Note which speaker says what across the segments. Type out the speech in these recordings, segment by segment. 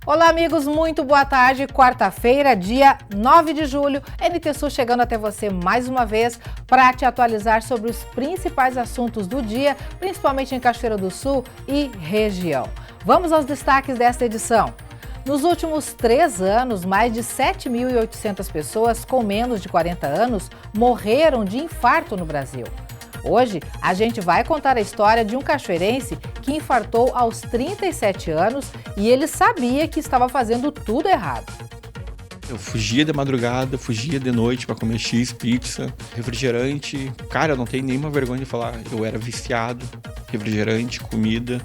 Speaker 1: Olá, amigos, muito boa tarde. Quarta-feira, dia 9 de julho, NT Sul chegando até você mais uma vez para te atualizar sobre os principais assuntos do dia, principalmente em Cachoeira do Sul e região. Vamos aos destaques desta edição. Nos últimos 3 anos, mais de 7.800 pessoas com menos de 40 anos morreram de infarto no Brasil. Hoje, a gente vai contar a história de um cachoeirense que infartou aos 37 anos e ele sabia que estava fazendo tudo errado.
Speaker 2: Eu fugia de madrugada, fugia de noite para comer X, pizza, refrigerante. Cara, eu não tenho nenhuma vergonha de falar, eu era viciado, refrigerante, comida.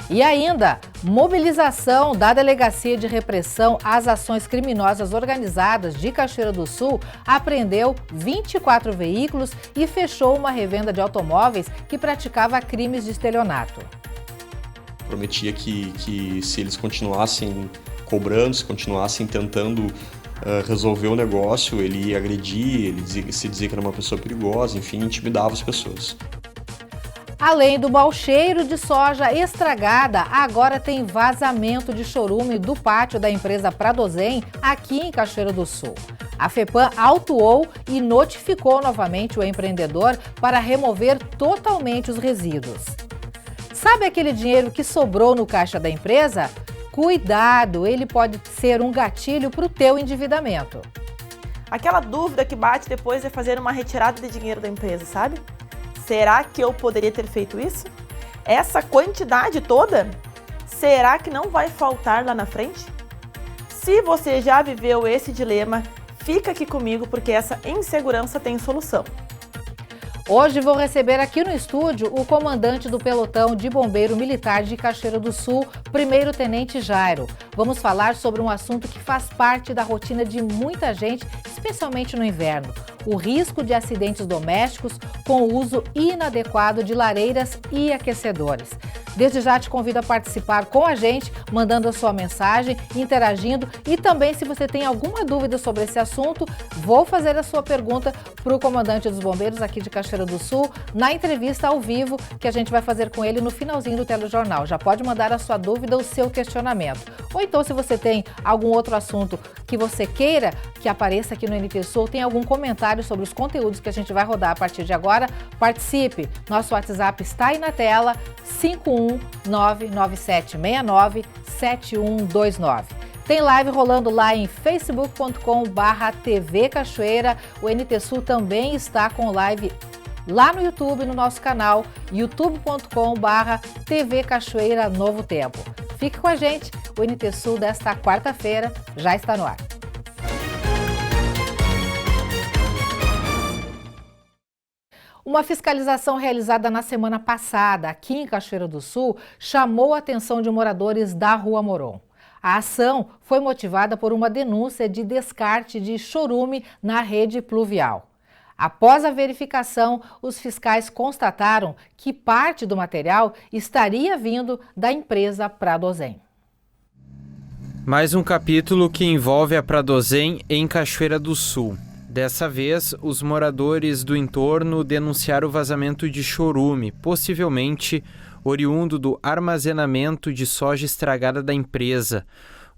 Speaker 1: E ainda, mobilização da Delegacia de Repressão às Ações Criminosas Organizadas de Cachoeira do Sul apreendeu 24 veículos e fechou uma revenda de automóveis que praticava crimes de estelionato.
Speaker 3: Prometia que se eles continuassem cobrando, se continuassem tentando resolver o negócio, ele ia agredir, ele se dizia que era uma pessoa perigosa, enfim, intimidava as pessoas.
Speaker 1: Além do mau cheiro de soja estragada, agora tem vazamento de chorume do pátio da empresa Pradozem aqui em Cachoeira do Sul. A FEPAM autuou e notificou novamente o empreendedor para remover totalmente os resíduos. Sabe aquele dinheiro que sobrou no caixa da empresa? Cuidado, ele pode ser um gatilho para o teu endividamento.
Speaker 4: Aquela dúvida que bate depois de fazer uma retirada de dinheiro da empresa, sabe? Será que eu poderia ter feito isso? Essa quantidade toda? Será que não vai faltar lá na frente? Se você já viveu esse dilema, fica aqui comigo porque essa insegurança tem solução.
Speaker 1: Hoje vou receber aqui no estúdio o comandante do pelotão de bombeiro militar de Cachoeira do Sul, primeiro-tenente Jairo. Vamos falar sobre um assunto que faz parte da rotina de muita gente, especialmente no inverno: o risco de acidentes domésticos com o uso inadequado de lareiras e aquecedores. Desde já te convido a participar com a gente, mandando a sua mensagem, interagindo, e também, se você tem alguma dúvida sobre esse assunto, vou fazer a sua pergunta para o comandante dos bombeiros aqui de Cachoeira do Sul na entrevista ao vivo que a gente vai fazer com ele no finalzinho do telejornal. Já pode mandar a sua dúvida, o seu questionamento. Ou então, se você tem algum outro assunto que você queira que apareça aqui no NT Sul, tem algum comentário sobre os conteúdos que a gente vai rodar a partir de agora, participe. Nosso WhatsApp está aí na tela, 51997697129. Tem live rolando lá em facebook.com/TV Cachoeira. O NT Sul também está com live lá no YouTube, no nosso canal, youtube.com/TV Cachoeira Novo Tempo. Fique com a gente, o NT Sul desta quarta-feira já está no ar. Uma fiscalização realizada na semana passada aqui em Cachoeira do Sul chamou a atenção de moradores da Rua Moron. A ação foi motivada por uma denúncia de descarte de chorume na rede pluvial. Após a verificação, os fiscais constataram que parte do material estaria vindo da empresa Pradozem.
Speaker 5: Mais um capítulo que envolve a Pradozem em Cachoeira do Sul. Dessa vez, os moradores do entorno denunciaram o vazamento de chorume, possivelmente oriundo do armazenamento de soja estragada da empresa.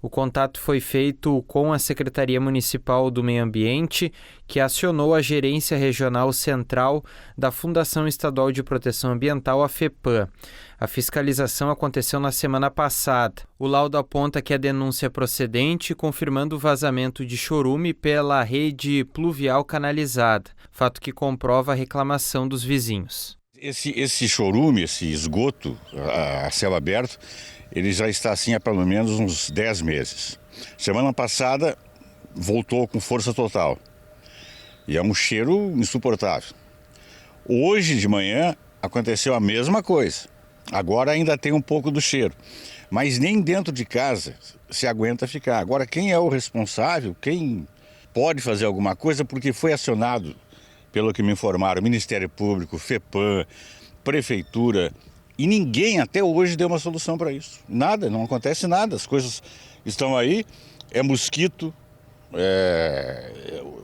Speaker 5: O contato foi feito com a Secretaria Municipal do Meio Ambiente, que acionou a Gerência Regional Central da Fundação Estadual de Proteção Ambiental, a FEPAM. A fiscalização aconteceu na semana passada. O laudo aponta que a denúncia é procedente, confirmando o vazamento de chorume pela rede pluvial canalizada, fato que comprova a reclamação dos vizinhos.
Speaker 6: Esse chorume, esse esgoto a céu aberto, ele já está assim há pelo menos uns 10 meses. Semana passada voltou com força total e é um cheiro insuportável. Hoje de manhã aconteceu a mesma coisa. Agora ainda tem um pouco do cheiro, mas nem dentro de casa se aguenta ficar. Agora, quem é o responsável, quem pode fazer alguma coisa, porque foi acionado, pelo que me informaram, Ministério Público, FEPAM, Prefeitura, e ninguém até hoje deu uma solução para isso. Nada, não acontece nada, as coisas estão aí, é mosquito,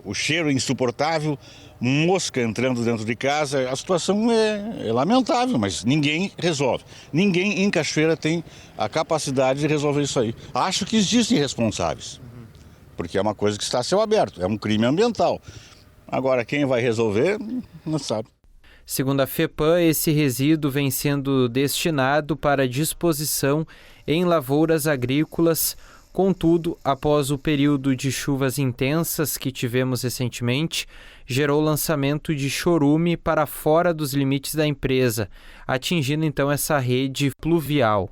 Speaker 6: o cheiro é insuportável, mosca entrando dentro de casa. A situação é lamentável, mas ninguém resolve. Ninguém em Cachoeira tem a capacidade de resolver isso aí. Acho que existem responsáveis, porque é uma coisa que está a céu aberto, é um crime ambiental. Agora, quem vai resolver, não sabe.
Speaker 5: Segundo a FEPAM, esse resíduo vem sendo destinado para disposição em lavouras agrícolas. Contudo, após o período de chuvas intensas que tivemos recentemente, gerou o lançamento de chorume para fora dos limites da empresa, atingindo então essa rede pluvial.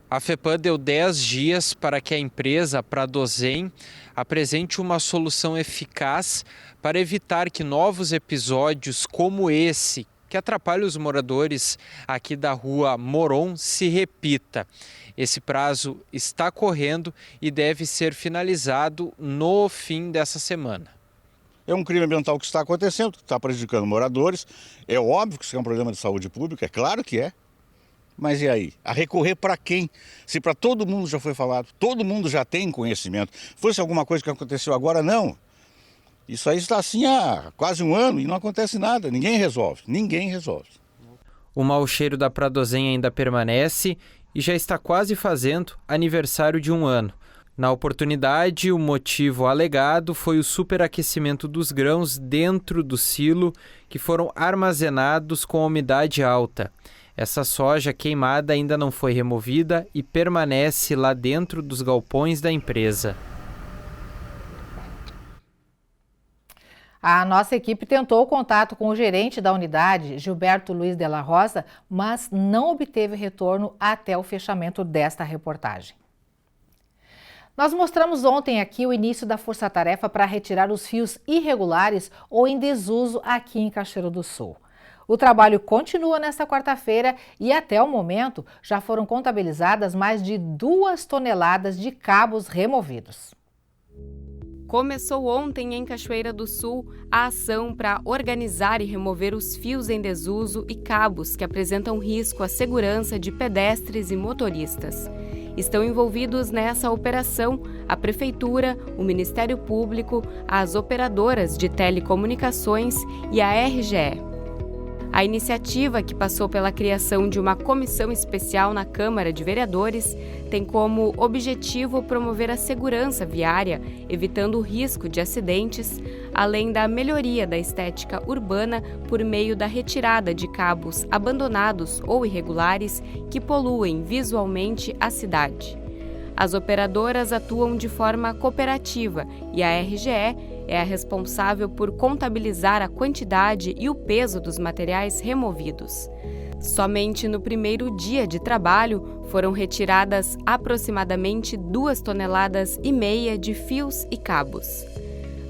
Speaker 5: A FEPAM deu 10 dias para que a empresa, Pradosem, apresente uma solução eficaz para evitar que novos episódios como esse, que atrapalha os moradores aqui da rua Moron, se repita. Esse prazo está correndo e deve ser finalizado no fim dessa semana.
Speaker 6: É um crime ambiental que está acontecendo, que está prejudicando moradores. É óbvio que isso é um problema de saúde pública, é claro que é. Mas e aí? A recorrer para quem? Se para todo mundo já foi falado, todo mundo já tem conhecimento. Fosse alguma coisa que aconteceu agora, não. Isso aí está assim há quase um ano e não acontece nada. Ninguém resolve.
Speaker 5: O mau cheiro da Pradosem ainda permanece e já está quase fazendo aniversário de um ano. Na oportunidade, o motivo alegado foi o superaquecimento dos grãos dentro do silo que foram armazenados com a umidade alta. Essa soja queimada ainda não foi removida e permanece lá dentro dos galpões da empresa.
Speaker 1: A nossa equipe tentou o contato com o gerente da unidade, Gilberto Luiz de la Rosa, mas não obteve retorno até o fechamento desta reportagem. Nós mostramos ontem aqui o início da força-tarefa para retirar os fios irregulares ou em desuso aqui em Cachoeira do Sul. O trabalho continua nesta quarta-feira e até o momento já foram contabilizadas mais de 2 toneladas de cabos removidos.
Speaker 7: Começou ontem em Cachoeira do Sul a ação para organizar e remover os fios em desuso e cabos que apresentam risco à segurança de pedestres e motoristas. Estão envolvidos nessa operação a Prefeitura, o Ministério Público, as operadoras de telecomunicações e a RGE. A iniciativa, que passou pela criação de uma comissão especial na Câmara de Vereadores, tem como objetivo promover a segurança viária, evitando o risco de acidentes, além da melhoria da estética urbana por meio da retirada de cabos abandonados ou irregulares que poluem visualmente a cidade. As operadoras atuam de forma cooperativa e a RGE é a responsável por contabilizar a quantidade e o peso dos materiais removidos. Somente no primeiro dia de trabalho foram retiradas aproximadamente 2,5 toneladas de fios e cabos.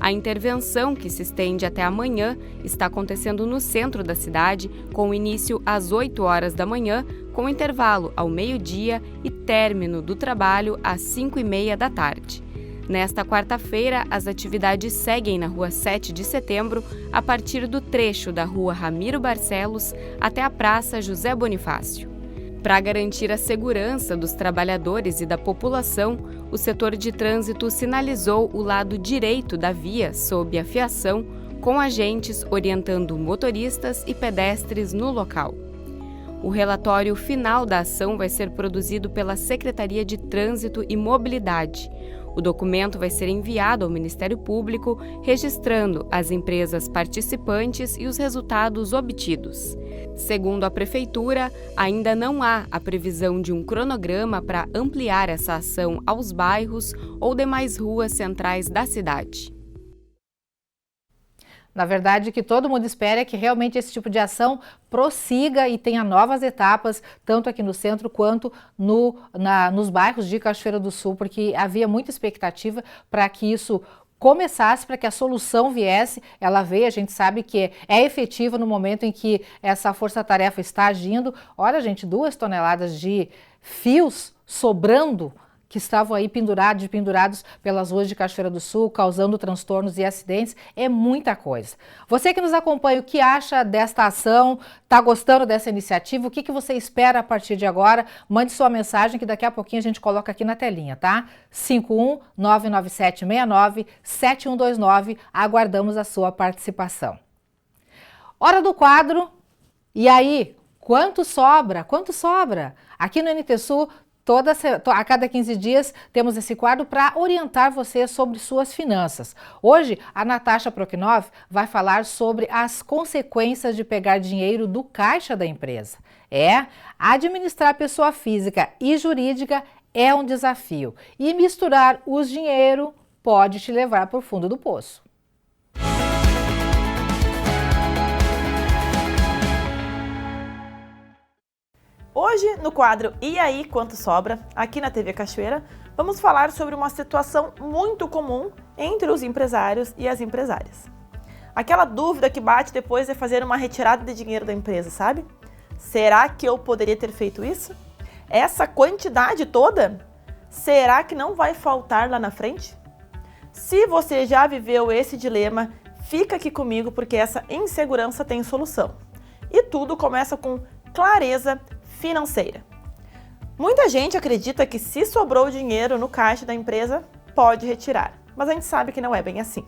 Speaker 7: A intervenção, que se estende até amanhã, está acontecendo no centro da cidade, com início às 8 horas da manhã, com intervalo ao meio-dia e término do trabalho às 5h30 da tarde. Nesta quarta-feira, as atividades seguem na Rua 7 de Setembro, a partir do trecho da Rua Ramiro Barcelos até a Praça José Bonifácio. Para garantir a segurança dos trabalhadores e da população, o setor de trânsito sinalizou o lado direito da via sob a fiação, com agentes orientando motoristas e pedestres no local. O relatório final da ação vai ser produzido pela Secretaria de Trânsito e Mobilidade. O documento vai ser enviado ao Ministério Público, registrando as empresas participantes e os resultados obtidos. Segundo a Prefeitura, ainda não há a previsão de um cronograma para ampliar essa ação aos bairros ou demais ruas centrais da cidade.
Speaker 1: Na verdade, o que todo mundo espera é que realmente esse tipo de ação prossiga e tenha novas etapas, tanto aqui no centro quanto nos bairros de Cachoeira do Sul, porque havia muita expectativa para que isso começasse, para que a solução viesse. Ela veio, a gente sabe que é efetiva no momento em que essa força-tarefa está agindo. Olha, gente, 2 toneladas de fios sobrando, que estavam aí pendurados pelas ruas de Cachoeira do Sul, causando transtornos e acidentes, é muita coisa. Você que nos acompanha, o que acha desta ação? Está gostando dessa iniciativa? O que você espera a partir de agora? Mande sua mensagem que daqui a pouquinho a gente coloca aqui na telinha, tá? 51-99769-7129, aguardamos a sua participação. Hora do quadro. E aí, quanto sobra? Quanto sobra? Aqui no NT Sul, a cada 15 dias, temos esse quadro para orientar você sobre suas finanças. Hoje, a Natasha Proknov vai falar sobre as consequências de pegar dinheiro do caixa da empresa. Administrar pessoa física e jurídica é um desafio. E misturar os dinheiro pode te levar para o fundo do poço.
Speaker 4: Hoje, no quadro E aí, quanto sobra? Aqui na TV Cachoeira, vamos falar sobre uma situação muito comum entre os empresários e as empresárias. Aquela dúvida que bate depois de fazer uma retirada de dinheiro da empresa, sabe? Será que eu poderia ter feito isso? Essa quantidade toda? Será que não vai faltar lá na frente? Se você já viveu esse dilema, fica aqui comigo porque essa insegurança tem solução. E tudo começa com clareza financeira. Muita gente acredita que se sobrou dinheiro no caixa da empresa, pode retirar, mas a gente sabe que não é bem assim.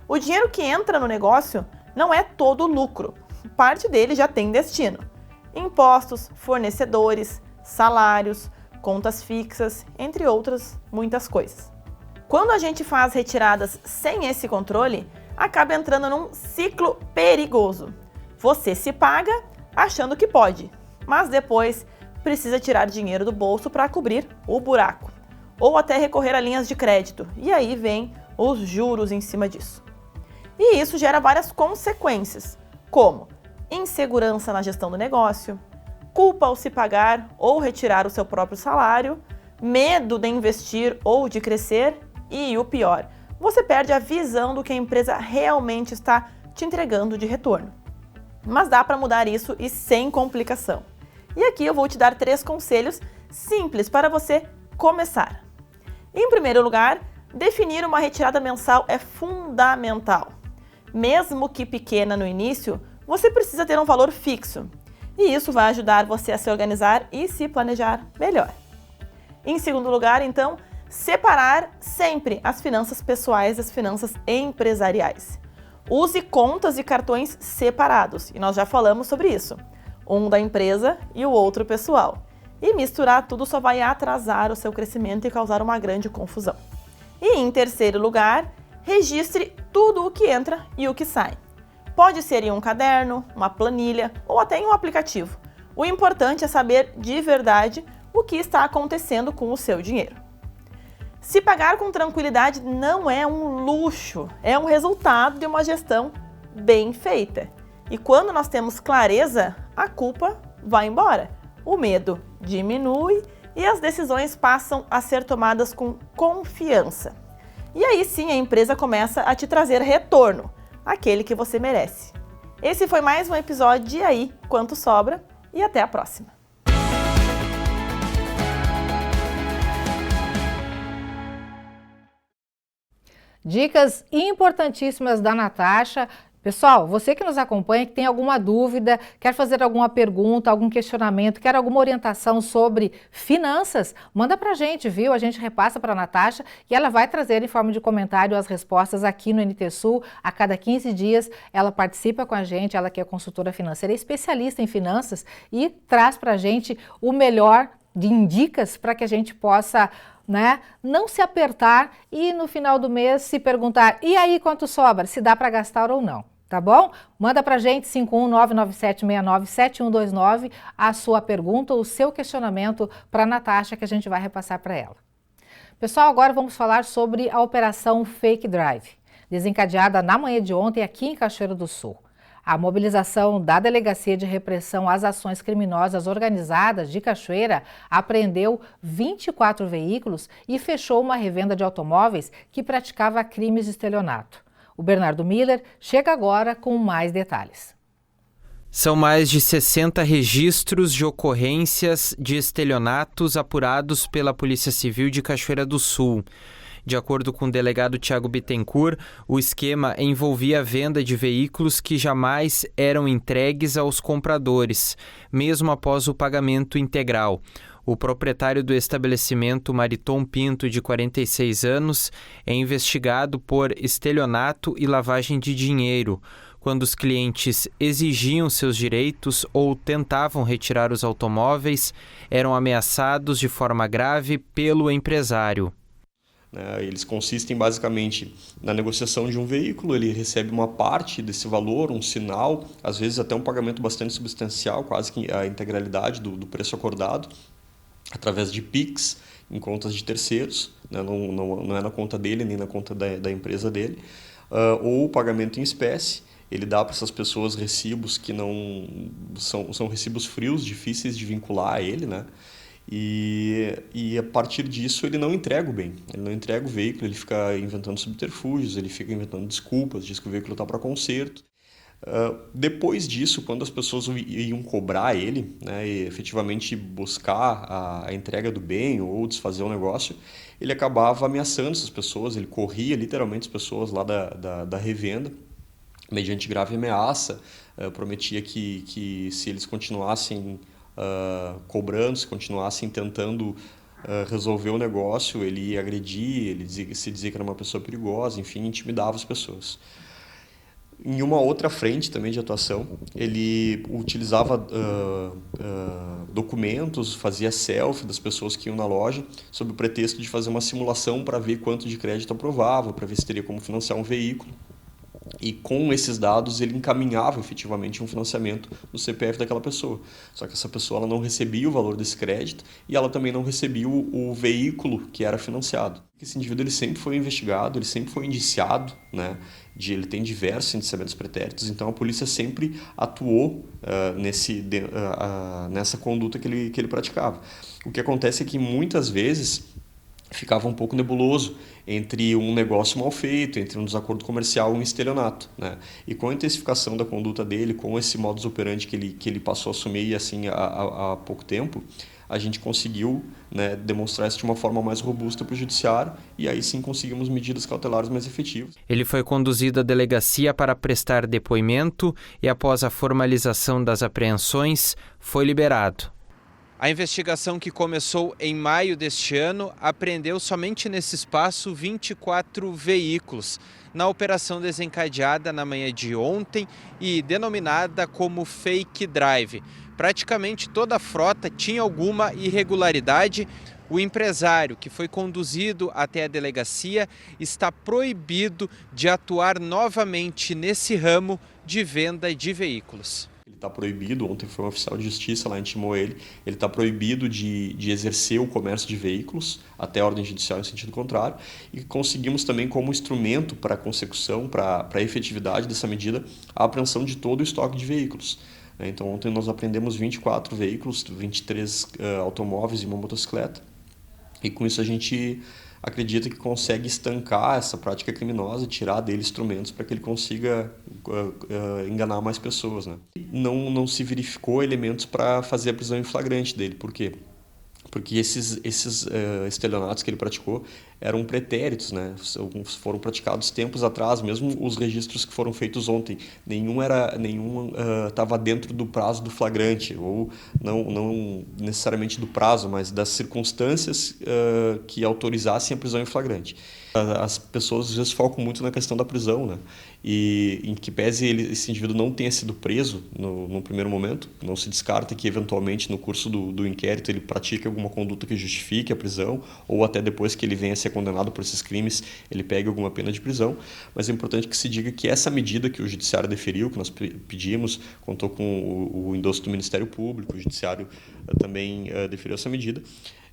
Speaker 4: O dinheiro que entra no negócio não é todo lucro, parte dele já tem destino. Impostos, fornecedores, salários, contas fixas, entre outras muitas coisas. Quando a gente faz retiradas sem esse controle, acaba entrando num ciclo perigoso. Você se paga achando que pode, mas depois precisa tirar dinheiro do bolso para cobrir o buraco, ou até recorrer a linhas de crédito, e aí vem os juros em cima disso. E isso gera várias consequências, como insegurança na gestão do negócio, culpa ao se pagar ou retirar o seu próprio salário, medo de investir ou de crescer e, o pior, você perde a visão do que a empresa realmente está te entregando de retorno. Mas dá para mudar isso e sem complicação. E aqui eu vou te dar 3 conselhos simples para você começar. Em primeiro lugar, definir uma retirada mensal é fundamental. Mesmo que pequena no início, você precisa ter um valor fixo. E isso vai ajudar você a se organizar e se planejar melhor. Em segundo lugar, então, separar sempre as finanças pessoais das finanças empresariais. Use contas e cartões separados, e nós já falamos sobre isso. Um da empresa e o outro pessoal. E misturar tudo só vai atrasar o seu crescimento e causar uma grande confusão. E em terceiro lugar, registre tudo o que entra e o que sai. Pode ser em um caderno, uma planilha ou até em um aplicativo. O importante é saber de verdade o que está acontecendo com o seu dinheiro. Se pagar com tranquilidade não é um luxo, é um resultado de uma gestão bem feita. E quando nós temos clareza, a culpa vai embora, o medo diminui e as decisões passam a ser tomadas com confiança. E aí sim a empresa começa a te trazer retorno, aquele que você merece. Esse foi mais um episódio de Aí, Quanto Sobra, e até a próxima.
Speaker 1: Dicas importantíssimas da Natasha. Pessoal, você que nos acompanha, que tem alguma dúvida, quer fazer alguma pergunta, algum questionamento, quer alguma orientação sobre finanças, manda pra gente, viu? A gente repassa para a Natasha e ela vai trazer em forma de comentário as respostas aqui no NT Sul. A cada 15 dias ela participa com a gente, ela que é consultora financeira, é especialista em finanças e traz pra gente o melhor de dicas para que a gente possa, não se apertar e no final do mês se perguntar, e aí quanto sobra, se dá para gastar ou não, tá bom? Manda pra gente 51997697129 a sua pergunta ou o seu questionamento para a Natasha que a gente vai repassar para ela. Pessoal, agora vamos falar sobre a operação Fake Drive, desencadeada na manhã de ontem aqui em Cachoeira do Sul. A mobilização da Delegacia de Repressão às Ações Criminosas Organizadas de Cachoeira apreendeu 24 veículos e fechou uma revenda de automóveis que praticava crimes de estelionato. O Bernardo Miller chega agora com mais detalhes.
Speaker 5: São mais de 60 registros de ocorrências de estelionatos apurados pela Polícia Civil de Cachoeira do Sul. De acordo com o delegado Tiago Bittencourt, o esquema envolvia a venda de veículos que jamais eram entregues aos compradores, mesmo após o pagamento integral. O proprietário do estabelecimento, Mariton Pinto, de 46 anos, é investigado por estelionato e lavagem de dinheiro. quando os clientes exigiam seus direitos ou tentavam retirar os automóveis, eram ameaçados de forma grave pelo empresário.
Speaker 3: Eles consistem basicamente na negociação de um veículo, ele recebe uma parte desse valor, um sinal, às vezes até um pagamento bastante substancial, quase que a integralidade do preço acordado, através de PIX, em contas de terceiros, né? Não é na conta dele nem na conta da empresa dele, ou pagamento em espécie. Ele dá para essas pessoas recibos que não são recibos frios, difíceis de vincular a ele, né? E a partir disso ele não entrega o bem, ele não entrega o veículo, ele fica inventando subterfúgios, ele fica inventando desculpas, diz que o veículo está para conserto. Depois disso, quando as pessoas iam cobrar ele, né, e efetivamente buscar a entrega do bem ou desfazer o negócio, ele acabava ameaçando essas pessoas, ele corria literalmente as pessoas lá da revenda, mediante grave ameaça, prometia que se eles continuassem cobrando, se continuassem tentando resolver o negócio, ele ia agredir, ele se dizia que era uma pessoa perigosa, enfim, intimidava as pessoas. Em uma outra frente também de atuação, ele utilizava documentos, fazia selfie das pessoas que iam na loja, sob o pretexto de fazer uma simulação para ver quanto de crédito aprovava, para ver se teria como financiar um veículo. E com esses dados ele encaminhava efetivamente um financiamento no CPF daquela pessoa. Só que essa pessoa ela não recebia o valor desse crédito e ela também não recebia o veículo que era financiado. Esse indivíduo ele sempre foi investigado, ele sempre foi indiciado, né? Ele tem diversos indiciamentos pretéritos, então a polícia sempre atuou nessa conduta que ele praticava. O que acontece é que muitas vezes ficava um pouco nebuloso entre um negócio mal feito, entre um desacordo comercial e um estelionato, né? E com a intensificação da conduta dele, com esse modus operandi que ele passou a assumir assim, há pouco tempo, a gente conseguiu, né, demonstrar isso de uma forma mais robusta para o judiciário e aí sim conseguimos medidas cautelares mais efetivas.
Speaker 5: Ele foi conduzido à delegacia para prestar depoimento e após a formalização das apreensões, foi liberado. A investigação, que começou em maio deste ano, apreendeu somente nesse espaço 24 veículos, na operação desencadeada na manhã de ontem e denominada como Fake Drive. Praticamente toda a frota tinha alguma irregularidade. O empresário, que foi conduzido até a delegacia, está proibido de atuar novamente nesse ramo de venda de veículos.
Speaker 3: Ele está proibido, ontem foi um oficial de justiça lá, intimou ele está proibido de exercer o comércio de veículos até a ordem judicial em sentido contrário, e conseguimos também como instrumento para a consecução, para a efetividade dessa medida, a apreensão de todo o estoque de veículos. Então ontem nós apreendemos 24 veículos, 23 automóveis e uma motocicleta, e com isso a gente acredita que consegue estancar essa prática criminosa e tirar dele instrumentos para que ele consiga enganar mais pessoas, né? Não se verificou elementos para fazer a prisão em flagrante dele. Por quê? Porque esses estelionatos que ele praticou eram pretéritos, né? Foram praticados tempos atrás, mesmo os registros que foram feitos ontem. Nenhum estava dentro do prazo do flagrante, ou não necessariamente do prazo, mas das circunstâncias que autorizassem a prisão em flagrante. As pessoas às vezes focam muito na questão da prisão, né? E em que pese esse indivíduo não tenha sido preso no primeiro momento, não se descarta que eventualmente no curso do inquérito ele pratique alguma conduta que justifique a prisão, ou até depois que ele venha a ser condenado por esses crimes, ele pegue alguma pena de prisão. Mas é importante que se diga que essa medida que o judiciário deferiu, que nós pedimos, contou com o endosso do Ministério Público, o judiciário também deferiu essa medida,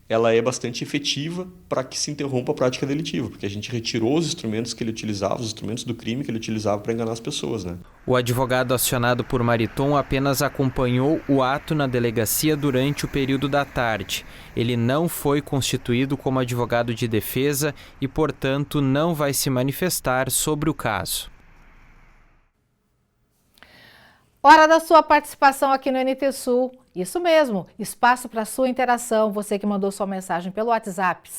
Speaker 3: ela é bastante efetiva para que se interrompa a prática delitiva, porque a gente retirou os instrumentos que ele utilizava, os instrumentos do crime que ele utilizava para enganar as pessoas, né?
Speaker 5: O advogado acionado por Mariton apenas acompanhou o ato na delegacia durante o período da tarde. Ele não foi constituído como advogado de defesa e, portanto, não vai se manifestar sobre o caso.
Speaker 1: Hora da sua participação aqui no NT Sul. Isso mesmo, espaço para sua interação. Você que mandou sua mensagem pelo WhatsApp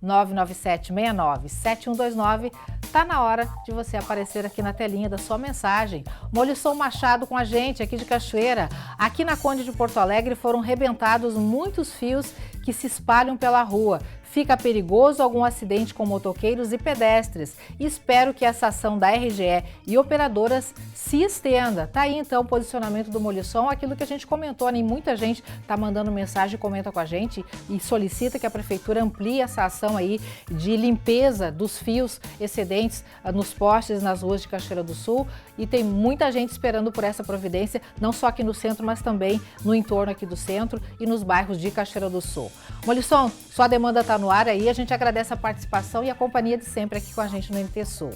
Speaker 1: 51997697129, tá na hora de você aparecer aqui na telinha da sua mensagem. Molisson Machado com a gente aqui de Cachoeira. Aqui na Conde de Porto Alegre foram rebentados muitos fios que se espalham pela rua. fica perigoso algum acidente com motoqueiros e pedestres. Espero que essa ação da RGE e operadoras se estenda. Tá aí então o posicionamento do Molisson, aquilo que a gente comentou, né? Muita gente tá mandando mensagem, comenta com a gente e solicita que a prefeitura amplie essa ação aí de limpeza dos fios excedentes nos postes nas ruas de Cachoeira do Sul, e tem muita gente esperando por essa providência, não só aqui no centro, mas também no entorno aqui do centro e nos bairros de Cachoeira do Sul. Molisson, sua demanda está no ar aí, a gente agradece a participação e a companhia de sempre aqui com a gente no NT Sul.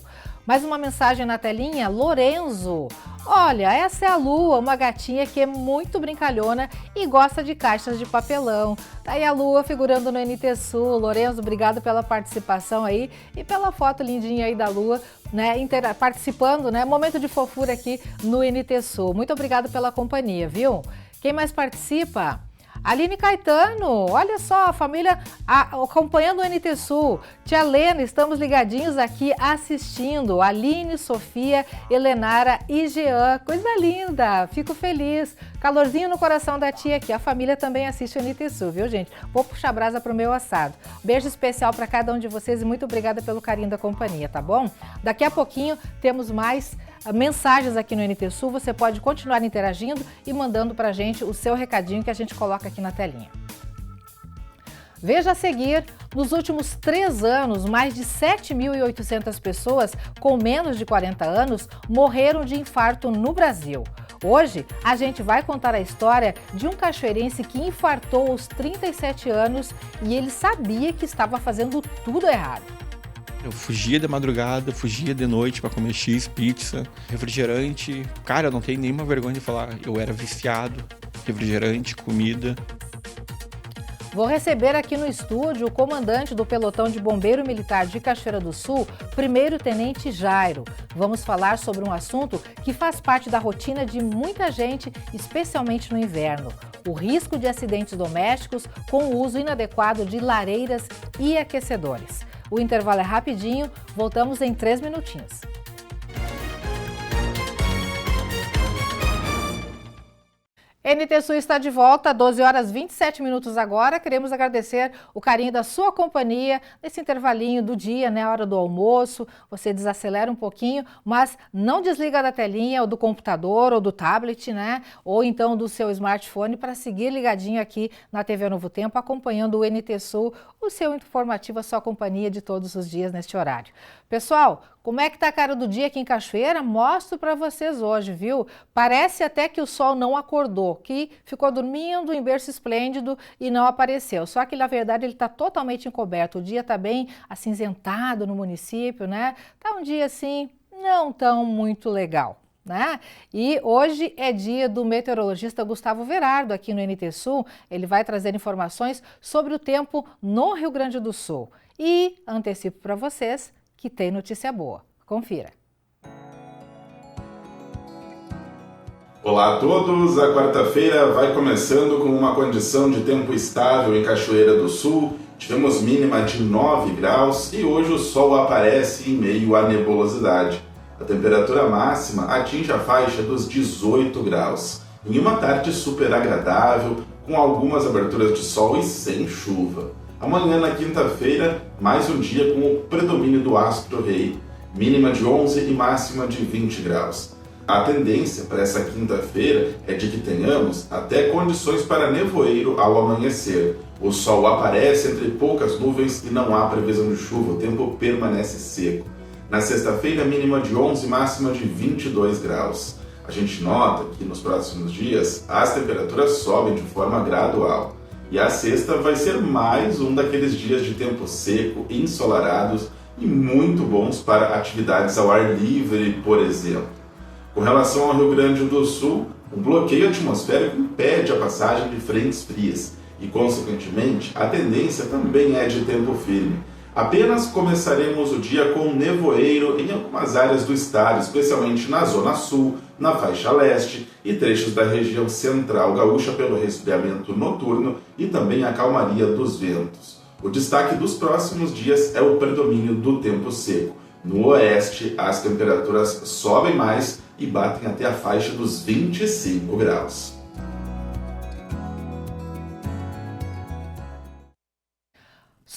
Speaker 1: Mais uma mensagem na telinha, Lorenzo. Olha, essa é a Lua, uma gatinha que é muito brincalhona e gosta de caixas de papelão. Tá aí a Lua figurando no NT Sul. Lorenzo, obrigado pela participação aí e pela foto lindinha aí da Lua, né, participando, né, momento de fofura aqui no NT Sul. Muito obrigado pela companhia, viu? Quem mais participa? Aline Caetano, olha só, a família acompanhando o NT Sul. Tia Lena, estamos ligadinhos aqui assistindo. Aline, Sofia, Helenara e Jean, coisa linda, fico feliz. Calorzinho no coração da tia aqui, a família também assiste o NT Sul, viu gente? Vou puxar brasa pro meu assado. Beijo especial para cada um de vocês e muito obrigada pelo carinho da companhia, tá bom? Daqui a pouquinho temos mais mensagens aqui no NT Sul, você pode continuar interagindo e mandando pra gente o seu recadinho que a gente coloca aqui na telinha. Veja a seguir, nos últimos 3 anos, mais de 7.800 pessoas com menos de 40 anos morreram de infarto no Brasil. Hoje, a gente vai contar a história de um cachoeirense que infartou aos 37 anos e ele sabia que estava fazendo tudo errado.
Speaker 2: Eu fugia de madrugada, fugia de noite para comer X, pizza, refrigerante. Cara, eu não tenho nenhuma vergonha de falar. Eu era viciado, refrigerante, comida.
Speaker 1: Vou receber aqui no estúdio o comandante do Pelotão de Bombeiro Militar de Cachoeira do Sul, primeiro-tenente Jairo. Vamos falar sobre um assunto que faz parte da rotina de muita gente, especialmente no inverno: o risco de acidentes domésticos com o uso inadequado de lareiras e aquecedores. O intervalo é rapidinho, voltamos em 3 minutinhos. NT Sul está de volta, 12 horas 27 minutos agora. Queremos agradecer o carinho da sua companhia nesse intervalinho do dia, né, a hora do almoço. Você desacelera um pouquinho, mas não desliga da telinha ou do computador ou do tablet, né, ou então do seu smartphone para seguir ligadinho aqui na TV Novo Tempo, acompanhando o NT Sul, o seu informativo, a sua companhia de todos os dias neste horário. Pessoal, como é que tá a cara do dia aqui em Cachoeira? Mostro para vocês hoje, viu? Parece até que o sol não acordou, que ficou dormindo em berço esplêndido e não apareceu. Só que, na verdade, ele está totalmente encoberto. O dia está bem acinzentado no município, né? Tá um dia, assim, não tão muito legal, né? E hoje é dia do meteorologista Gustavo Verardo aqui no NT Sul. Ele vai trazer informações sobre o tempo no Rio Grande do Sul. E antecipo para vocês que tem notícia boa. Confira.
Speaker 8: Olá a todos, a quarta-feira vai começando com uma condição de tempo estável em Cachoeira do Sul. Tivemos mínima de 9 graus e hoje o sol aparece em meio à nebulosidade. A temperatura máxima atinge a faixa dos 18 graus, em uma tarde super agradável, com algumas aberturas de sol e sem chuva. Amanhã, na quinta-feira, mais um dia com o predomínio do astro rei, mínima de 11 e máxima de 20 graus. A tendência para essa quinta-feira é de que tenhamos até condições para nevoeiro ao amanhecer. O sol aparece entre poucas nuvens e não há previsão de chuva, o tempo permanece seco. Na sexta-feira, mínima de 11 e máxima de 22 graus. A gente nota que nos próximos dias as temperaturas sobem de forma gradual. E a sexta vai ser mais um daqueles dias de tempo seco, ensolarados e muito bons para atividades ao ar livre, por exemplo. Com relação ao Rio Grande do Sul, um bloqueio atmosférico impede a passagem de frentes frias e, consequentemente, a tendência também é de tempo firme. Apenas começaremos o dia com nevoeiro em algumas áreas do estado, especialmente na Zona Sul, na faixa leste e trechos da região central gaúcha pelo resfriamento noturno e também a calmaria dos ventos. O destaque dos próximos dias é o predomínio do tempo seco. No oeste, as temperaturas sobem mais e batem até a faixa dos 25 graus.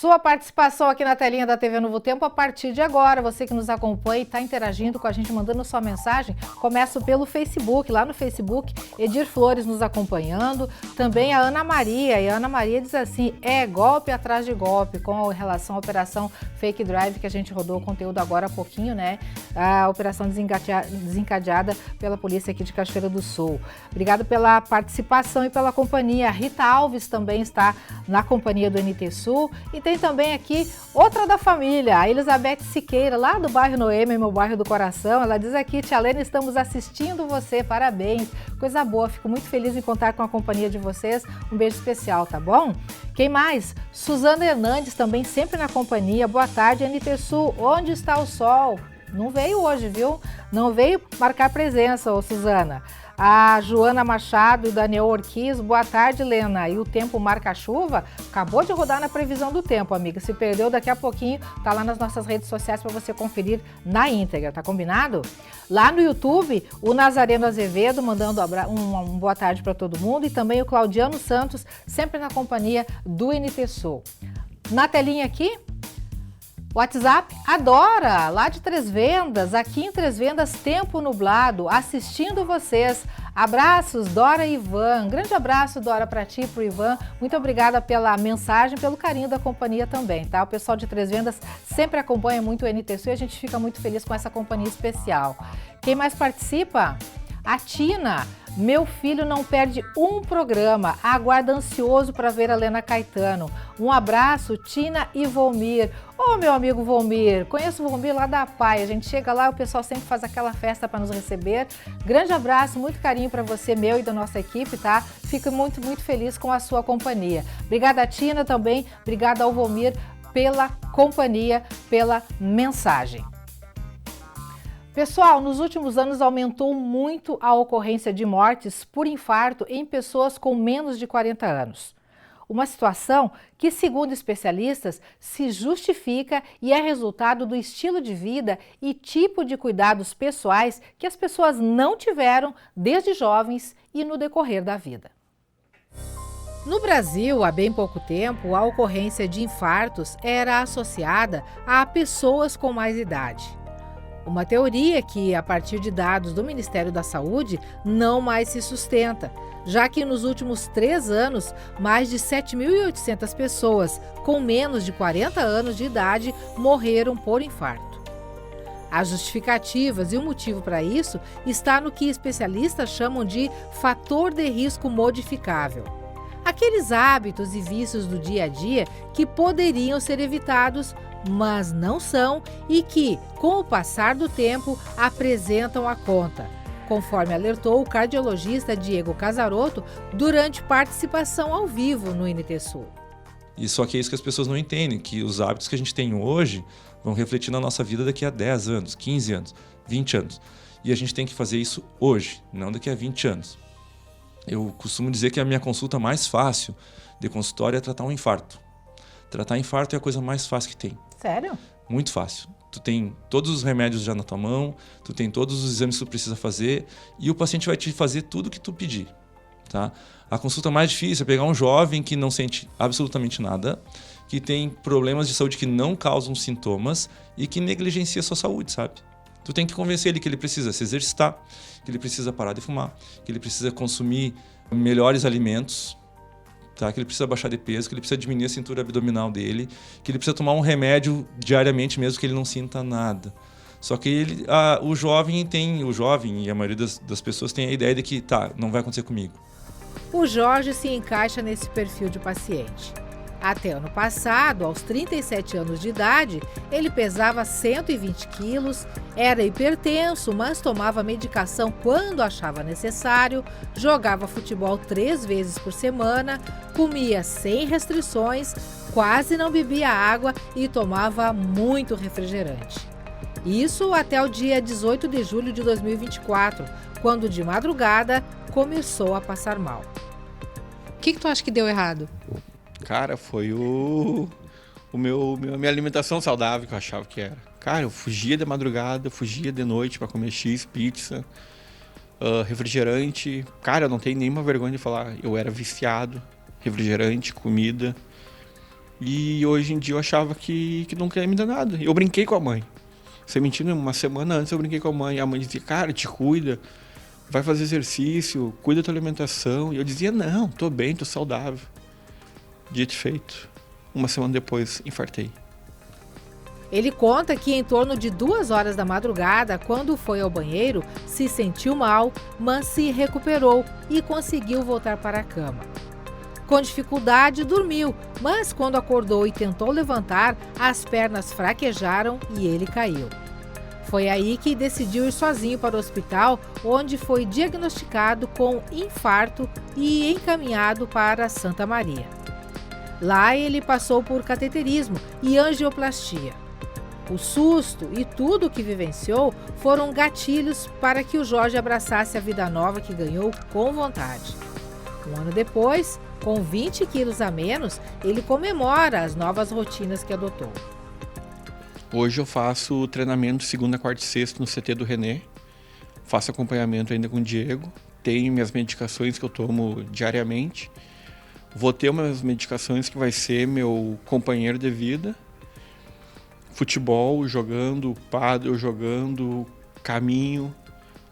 Speaker 1: Sua participação aqui na telinha da TV Novo Tempo a partir de agora. Você que nos acompanha e está interagindo com a gente, mandando sua mensagem. Começo pelo Facebook. Lá no Facebook, Edir Flores nos acompanhando. Também a Ana Maria. E a Ana Maria diz assim, é golpe atrás de golpe, com relação à operação Fake Drive, que a gente rodou o conteúdo agora há pouquinho, né? A operação desencadeada pela polícia aqui de Cachoeira do Sul. Obrigado pela participação e pela companhia. A Rita Alves também está na companhia do NT Sul. E tem também aqui outra da família, a Elizabeth Siqueira, lá do bairro Noêmia, meu bairro do coração. Ela diz aqui, tia Lena, estamos assistindo você, parabéns. Coisa boa, fico muito feliz em contar com a companhia de vocês. Um beijo especial, tá bom? Quem mais? Suzana Hernandes também sempre na companhia. Boa tarde, NT Sul. Onde está o sol? Não veio hoje, viu? Não veio marcar presença, ô Suzana. A Joana Machado e o Daniel Orquiz, boa tarde, Lena. E o tempo marca chuva? Acabou de rodar na previsão do tempo, amiga. Se perdeu, daqui a pouquinho tá lá nas nossas redes sociais para você conferir na íntegra, tá combinado? Lá no YouTube, o Nazareno Azevedo mandando um boa tarde para todo mundo e também o Claudiano Santos, sempre na companhia do NT Sul. Na telinha aqui, WhatsApp, adora, lá de Três Vendas, aqui em Três Vendas, tempo nublado, assistindo vocês. Abraços, Dora e Ivan. Grande abraço, Dora, para ti e para o Ivan. Muito obrigada pela mensagem, pelo carinho da companhia também, tá? O pessoal de Três Vendas sempre acompanha muito o NT Sul e a gente fica muito feliz com essa companhia especial. Quem mais participa? A Tina. Meu filho não perde um programa, aguarda ansioso para ver a Lena Caetano. Um abraço, Tina e Volmir. Ô, meu amigo Volmir, conheço o Volmir lá da PAI, a gente chega lá, o pessoal sempre faz aquela festa para nos receber. Grande abraço, muito carinho para você, meu e da nossa equipe, tá? Fico muito feliz com a sua companhia. Obrigada, Tina, também. Obrigada ao Volmir pela companhia, pela mensagem. Pessoal, nos últimos anos aumentou muito a ocorrência de mortes por infarto em pessoas com menos de 40 anos. Uma situação que, segundo especialistas, se justifica e é resultado do estilo de vida e tipo de cuidados pessoais que as pessoas não tiveram desde jovens e no decorrer da vida. No Brasil, há bem pouco tempo, a ocorrência de infartos era associada a pessoas com mais idade. Uma teoria que, a partir de dados do Ministério da Saúde, não mais se sustenta, já que nos últimos 3 anos, mais de 7.800 pessoas com menos de 40 anos de idade morreram por infarto. As justificativas e o motivo para isso está no que especialistas chamam de fator de risco modificável. Aqueles hábitos e vícios do dia a dia que poderiam ser evitados, mas não são e que, com o passar do tempo, apresentam a conta, conforme alertou o cardiologista Diego Casarotto durante participação ao vivo no NT Sul.
Speaker 9: E só que é isso que as pessoas não entendem, que os hábitos que a gente tem hoje vão refletir na nossa vida daqui a 10 anos, 15 anos, 20 anos. E a gente tem que fazer isso hoje, não daqui a 20 anos. Eu costumo dizer que a minha consulta mais fácil de consultório é tratar um infarto. Tratar infarto é a coisa mais fácil que tem.
Speaker 1: Sério?
Speaker 9: Muito fácil. Tu tem todos os remédios já na tua mão, tu tem todos os exames que tu precisa fazer e o paciente vai te fazer tudo que tu pedir. Tá? A consulta mais difícil é pegar um jovem que não sente absolutamente nada, que tem problemas de saúde que não causam sintomas e que negligencia a sua saúde, sabe? Tu tem que convencer ele que ele precisa se exercitar, que ele precisa parar de fumar, que ele precisa consumir melhores alimentos, tá? Que ele precisa baixar de peso, que ele precisa diminuir a cintura abdominal dele, que ele precisa tomar um remédio diariamente mesmo que ele não sinta nada. Só que o jovem e a maioria das pessoas tem a ideia de que não vai acontecer comigo.
Speaker 1: O Jorge se encaixa nesse perfil de paciente. Até ano passado, aos 37 anos de idade, ele pesava 120 quilos, era hipertenso, mas tomava medicação quando achava necessário, jogava futebol 3 vezes por semana, comia sem restrições, quase não bebia água e tomava muito refrigerante. Isso até o dia 18 de julho de 2024, quando de madrugada começou a passar mal. O que tu acha que deu errado?
Speaker 2: Cara, foi a minha alimentação saudável que eu achava que era. Cara, eu fugia de madrugada, fugia de noite para comer X, pizza, refrigerante. Cara, eu não tenho nenhuma vergonha de falar. Eu era viciado, refrigerante, comida. E hoje em dia eu achava que nunca ia me dar nada. Eu brinquei com a mãe. Sem mentir, uma semana antes eu brinquei com a mãe. A mãe dizia, cara, te cuida, vai fazer exercício, cuida da tua alimentação. E eu dizia, não, tô bem, tô saudável. Dito e feito. Uma semana depois, infartei.
Speaker 1: Ele conta que em torno de 2 horas da madrugada, quando foi ao banheiro, se sentiu mal, mas se recuperou e conseguiu voltar para a cama. Com dificuldade, dormiu, mas quando acordou e tentou levantar, as pernas fraquejaram e ele caiu. Foi aí que decidiu ir sozinho para o hospital, onde foi diagnosticado com infarto e encaminhado para Santa Maria. Lá ele passou por cateterismo e angioplastia. O susto e tudo o que vivenciou foram gatilhos para que o Jorge abraçasse a vida nova que ganhou com vontade. Um ano depois, com 20 quilos a menos, ele comemora as novas rotinas que adotou.
Speaker 2: Hoje eu faço treinamento segunda, quarta e sexta no CT do René. Faço acompanhamento ainda com o Diego. Tenho minhas medicações que eu tomo diariamente. Vou ter umas medicações que vai ser meu companheiro de vida. Futebol jogando, pádel jogando, caminho,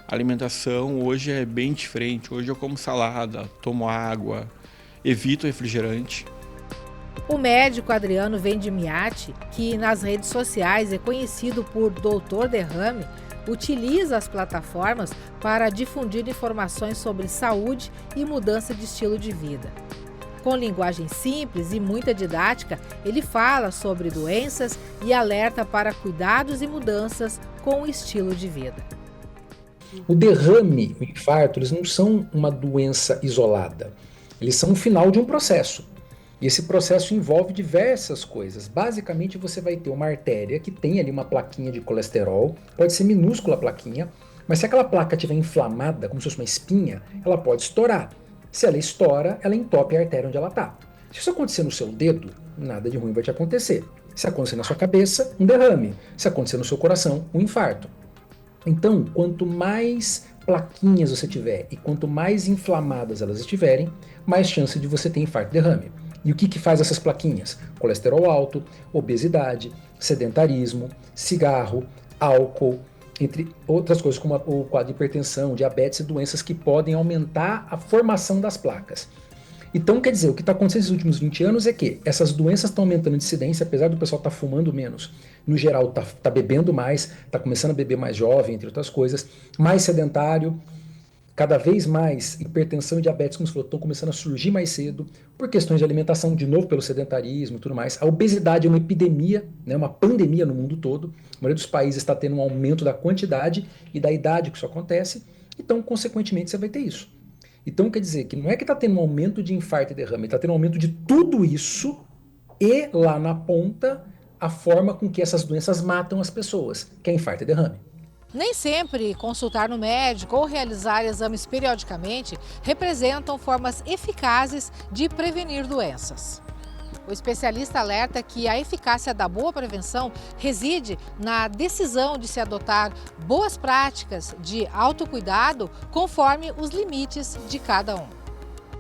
Speaker 2: alimentação. Hoje é bem diferente. Hoje eu como salada, tomo água, evito refrigerante.
Speaker 1: O médico Adriano Vendimiati, que nas redes sociais é conhecido por Dr. Derrame, utiliza as plataformas para difundir informações sobre saúde e mudança de estilo de vida. Com linguagem simples e muita didática, ele fala sobre doenças e alerta para cuidados e mudanças com o estilo de vida.
Speaker 10: O derrame, o infarto, eles não são uma doença isolada. Eles são o final de um processo. E esse processo envolve diversas coisas. Basicamente, você vai ter uma artéria que tem ali uma plaquinha de colesterol, pode ser minúscula a plaquinha, mas se aquela placa estiver inflamada, como se fosse uma espinha, ela pode estourar. Se ela estoura, ela entope a artéria onde ela está. Se isso acontecer no seu dedo, nada de ruim vai te acontecer. Se acontecer na sua cabeça, um derrame. Se acontecer no seu coração, um infarto. Então, quanto mais plaquinhas você tiver e quanto mais inflamadas elas estiverem, mais chance de você ter infarto e derrame. E o que faz essas plaquinhas? Colesterol alto, obesidade, sedentarismo, cigarro, álcool, entre outras coisas como o quadro de hipertensão, diabetes e doenças que podem aumentar a formação das placas. Então, quer dizer, o que está acontecendo nesses últimos 20 anos é que essas doenças estão aumentando de incidência, apesar do pessoal estar fumando menos. No geral, está bebendo mais, está começando a beber mais jovem, entre outras coisas, mais sedentário, cada vez mais hipertensão e diabetes, como você falou, estão começando a surgir mais cedo por questões de alimentação, de novo pelo sedentarismo e tudo mais. A obesidade é uma epidemia, né, uma pandemia no mundo todo. A maioria dos países está tendo um aumento da quantidade e da idade que isso acontece, então, consequentemente, você vai ter isso. Então, quer dizer que não é que está tendo um aumento de infarto e derrame, está tendo um aumento de tudo isso e, lá na ponta, a forma com que essas doenças matam as pessoas, que é infarto e derrame.
Speaker 1: Nem sempre consultar no médico ou realizar exames periodicamente representam formas eficazes de prevenir doenças. O especialista alerta que a eficácia da boa prevenção reside na decisão de se adotar boas práticas de autocuidado conforme os limites de cada um.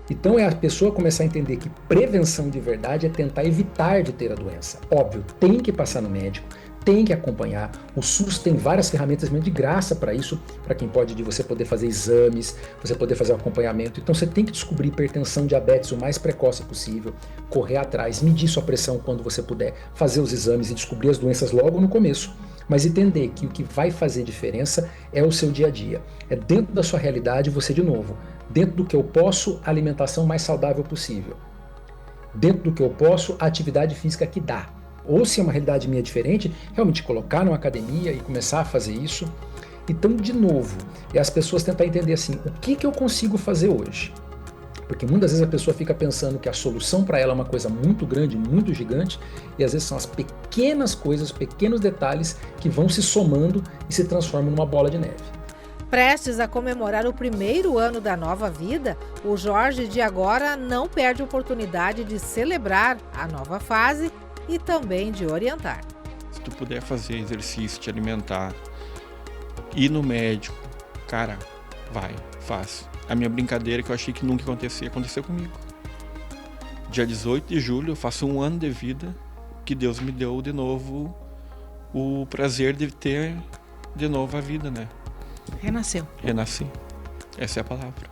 Speaker 10: Então é a pessoa começar a entender que prevenção de verdade é tentar evitar de ter a doença. Óbvio, tem que passar no médico, tem que acompanhar. O SUS tem várias ferramentas mesmo de graça para isso, para quem pode, de você poder fazer exames, você poder fazer o acompanhamento. Então você tem que descobrir hipertensão, diabetes o mais precoce possível, correr atrás, medir sua pressão quando você puder, fazer os exames e descobrir as doenças logo no começo. Mas entender que o que vai fazer diferença é o seu dia a dia. É dentro da sua realidade você, de novo, dentro do que eu posso, a alimentação mais saudável possível. Dentro do que eu posso, a atividade física que dá. Ou se é uma realidade minha diferente, realmente colocar numa academia e começar a fazer isso. Então, de novo, é as pessoas tentar entender assim, o que eu consigo fazer hoje? Porque muitas vezes a pessoa fica pensando que a solução para ela é uma coisa muito grande, muito gigante, e às vezes são as pequenas coisas, pequenos detalhes que vão se somando e se transformam numa bola de neve.
Speaker 1: Prestes a comemorar o primeiro ano da nova vida, o Jorge de agora não perde a oportunidade de celebrar a nova fase e também de orientar.
Speaker 2: Se tu puder fazer exercício, te alimentar, ir no médico, cara, vai, faz. A minha brincadeira que eu achei que nunca ia acontecer, aconteceu comigo. dia 18 de julho, eu faço 1 ano de vida que Deus me deu de novo o prazer de ter de novo a vida, né?
Speaker 11: Renasceu.
Speaker 2: Renasci. Essa é a palavra.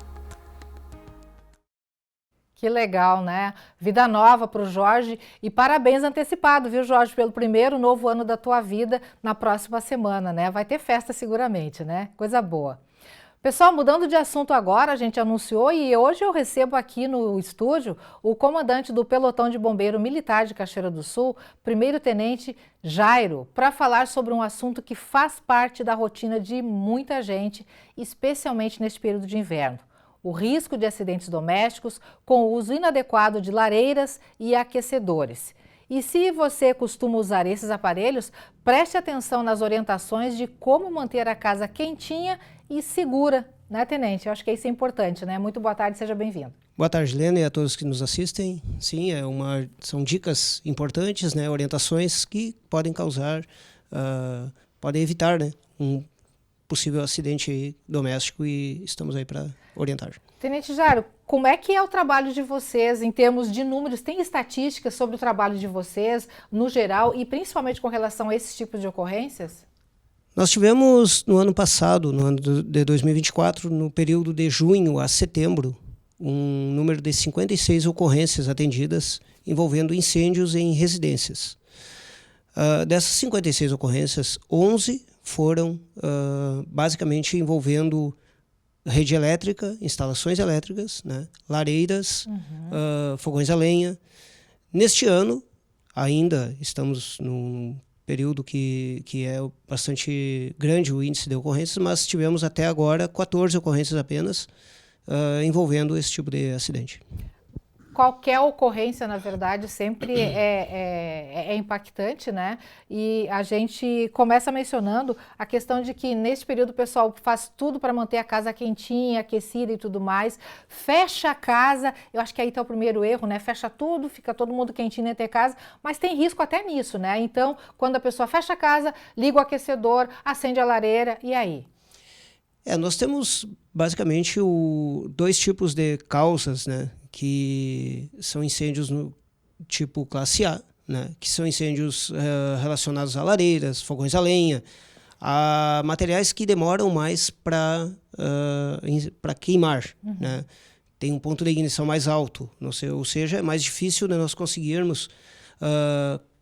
Speaker 1: Que legal, né? Vida nova para o Jorge e parabéns antecipado, viu, Jorge, pelo primeiro novo ano da tua vida na próxima semana, né? Vai ter festa seguramente, né? Coisa boa. Pessoal, mudando de assunto agora, a gente anunciou e hoje eu recebo aqui no estúdio o comandante do Pelotão de Bombeiro Militar de Cachoeira do Sul, primeiro-tenente Jairo, para falar sobre um assunto que faz parte da rotina de muita gente, especialmente neste período de inverno. O risco de acidentes domésticos com o uso inadequado de lareiras e aquecedores. E se você costuma usar esses aparelhos, preste atenção nas orientações de como manter a casa quentinha e segura, né, Tenente? Eu acho que isso é importante, né? Muito boa tarde, seja bem-vindo.
Speaker 12: Boa tarde, Helena, e a todos que nos assistem. Sim, são dicas importantes, né, orientações que podem causar, podem evitar, né, um possível acidente doméstico e estamos aí para orientar.
Speaker 1: Tenente Jairo, como é que é o trabalho de vocês em termos de números? Tem estatísticas sobre o trabalho de vocês no geral e principalmente com relação a esses tipos de ocorrências?
Speaker 12: Nós tivemos no ano passado, no ano de 2024, no período de junho a setembro, um número de 56 ocorrências atendidas envolvendo incêndios em residências. Dessas 56 ocorrências, 11 foram basicamente envolvendo rede elétrica, instalações elétricas, né, lareiras, fogões a lenha. Neste ano, ainda estamos num período que é bastante grande o índice de ocorrências, mas tivemos até agora 14 ocorrências apenas envolvendo esse tipo de acidente.
Speaker 1: Qualquer ocorrência, na verdade, sempre é impactante, né? E a gente começa mencionando a questão de que nesse período o pessoal faz tudo para manter a casa quentinha, aquecida e tudo mais, fecha a casa, eu acho que aí está o primeiro erro, né? Fecha tudo, fica todo mundo quentinho dentro de casa, mas tem risco até nisso, né? Então, quando a pessoa fecha a casa, liga o aquecedor, acende a lareira, e aí?
Speaker 12: Nós temos basicamente dois tipos de causas, né? Que são incêndios no tipo classe A, né, que são incêndios relacionados a lareiras, fogões a lenha, a materiais que demoram mais para queimar, né, tem um ponto de ignição mais alto, ou seja, é mais difícil de nós conseguirmos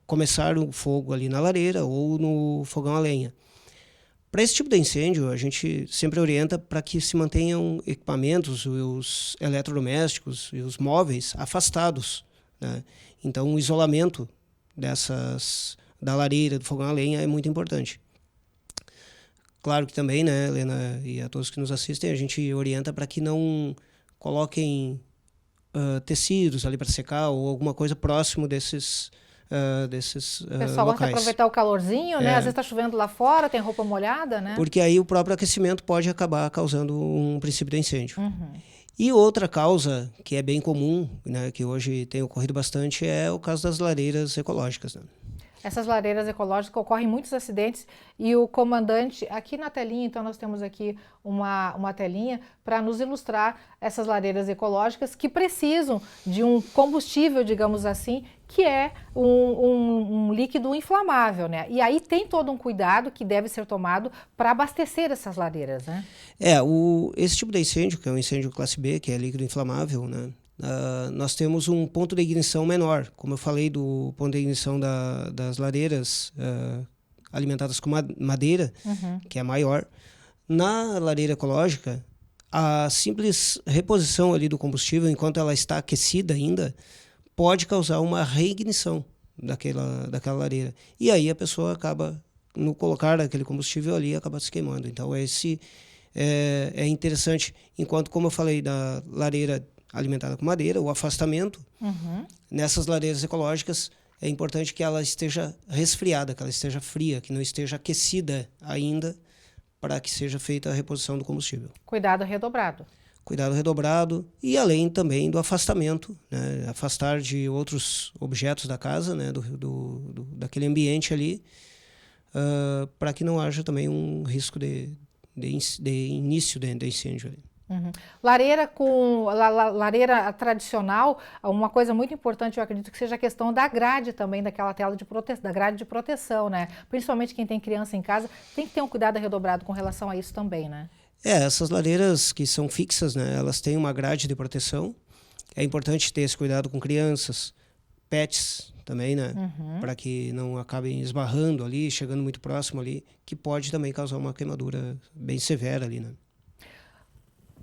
Speaker 12: começar o fogo ali na lareira ou no fogão a lenha. Para esse tipo de incêndio, a gente sempre orienta para que se mantenham equipamentos, os eletrodomésticos e os móveis afastados, né? Então, o isolamento da lareira, do fogão a lenha é muito importante. Claro que também, né, Helena, e a todos que nos assistem, a gente orienta para que não coloquem tecidos ali para secar ou alguma coisa próximo desses
Speaker 1: o pessoal gosta de
Speaker 12: locais.
Speaker 1: aproveitar o calorzinho, né? Às vezes está chovendo lá fora, tem roupa molhada, né?
Speaker 12: Porque aí o próprio aquecimento pode acabar causando um princípio de incêndio. E outra causa que é bem comum, né, que hoje tem ocorrido bastante, é o caso das lareiras ecológicas, né?
Speaker 1: Essas lareiras ecológicas ocorrem muitos acidentes e o comandante, aqui na telinha, então nós temos aqui uma telinha para nos ilustrar essas lareiras ecológicas que precisam de um combustível, digamos assim, que é um líquido inflamável, né? E aí tem todo um cuidado que deve ser tomado para abastecer essas lareiras, né?
Speaker 12: Esse tipo de incêndio, que é um incêndio classe B, que é líquido inflamável, né? Nós temos um ponto de ignição menor, como eu falei do ponto de ignição das lareiras alimentadas com madeira, que é maior. Na lareira ecológica, a simples reposição ali do combustível, enquanto ela está aquecida ainda, pode causar uma reignição daquela lareira. E aí a pessoa acaba, no colocar aquele combustível ali, acaba se queimando. Então esse é interessante, enquanto, como eu falei, da lareira alimentada com madeira, o afastamento, nessas lareiras ecológicas, é importante que ela esteja resfriada, que ela esteja fria, que não esteja aquecida ainda, para que seja feita a reposição do combustível.
Speaker 1: Cuidado redobrado.
Speaker 12: Cuidado redobrado e além também do afastamento, né? Afastar de outros objetos da casa, né? daquele ambiente ali, para que não haja também um risco de início de incêndio ali.
Speaker 1: Uhum. Lareira tradicional, uma coisa muito importante, eu acredito que seja a questão da grade também, daquela tela da grade de proteção, né? Principalmente quem tem criança em casa, tem que ter um cuidado redobrado com relação a isso também, né?
Speaker 12: Essas lareiras que são fixas, né? Elas têm uma grade de proteção. É importante ter esse cuidado com crianças, pets também, né? Para que não acabem esbarrando ali, chegando muito próximo ali, que pode também causar uma queimadura bem severa ali, né?